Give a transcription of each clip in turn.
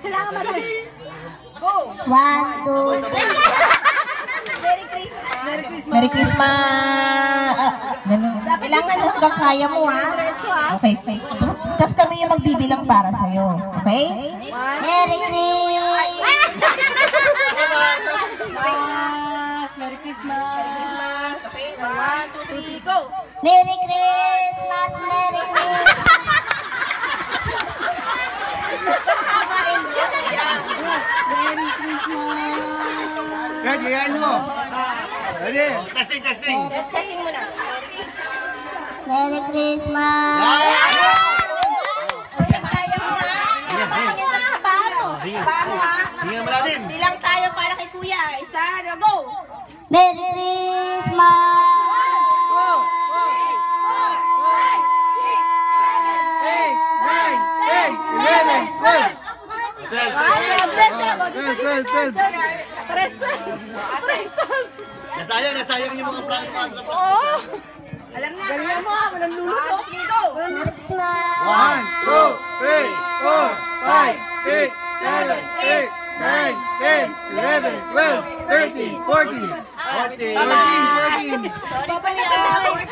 Kailangan madali. Go! 1, 2, 3. Merry Christmas! Merry Christmas! Merry Christmas! Ganun. Kailangan hanggang kaya mo, ha? Okay. Tapos kami yung magbibilang para sa'yo. Okay? Merry Christmas! Merry Christmas! Okay, 1, 2, 3, go! Merry Christmas! Merry Christmas! Merry Christmas! Yan mo. Ready? Testing. Testing muna. Merry Christmas! Hanggang kaya mo, ha? Paano, ha? Hinga malalim. Bilang tayo para kay Kuya. Isa, go! Merry Christmas! 12. Pares na! Nasayang yung mga plano. Oo! Alam na, Galingan ha? mo ha! Walang luluto! 1, 2, 3, go! Merry Christmas! 1, 2, 3, 4, 5, 6, 7, 8, 9, 10, 11, 12, 13, 14, 14. Sorry, Kuya. 14.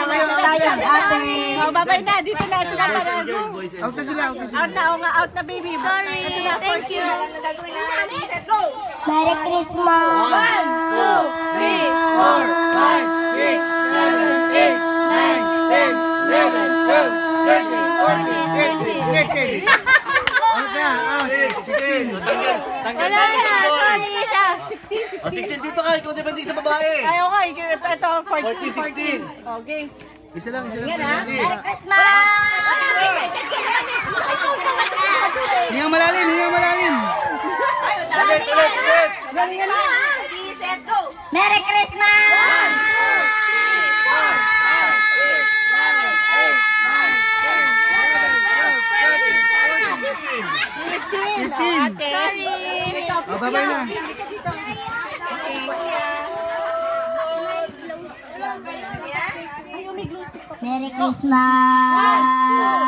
Medyo tayo si ate. Oh, babay na! Dito na! Ito na para go! Out na sila. Out na! Oo nga! Out na baby! Sorry! Ito na! Thank you! Alam na gagawin na. Ready, set, go! Merry Christmas! 16 dito ka, ikaw di sa babae. Ay, okay. Ito, 14, 16. Okay. Isa lang. Merry Christmas! Hinga malalim. Ay, Ulit. Galingan na! ready, set, go! Merry Christmas! 15! Sorry! Babay na. Okay, Kuya. Merry Christmas!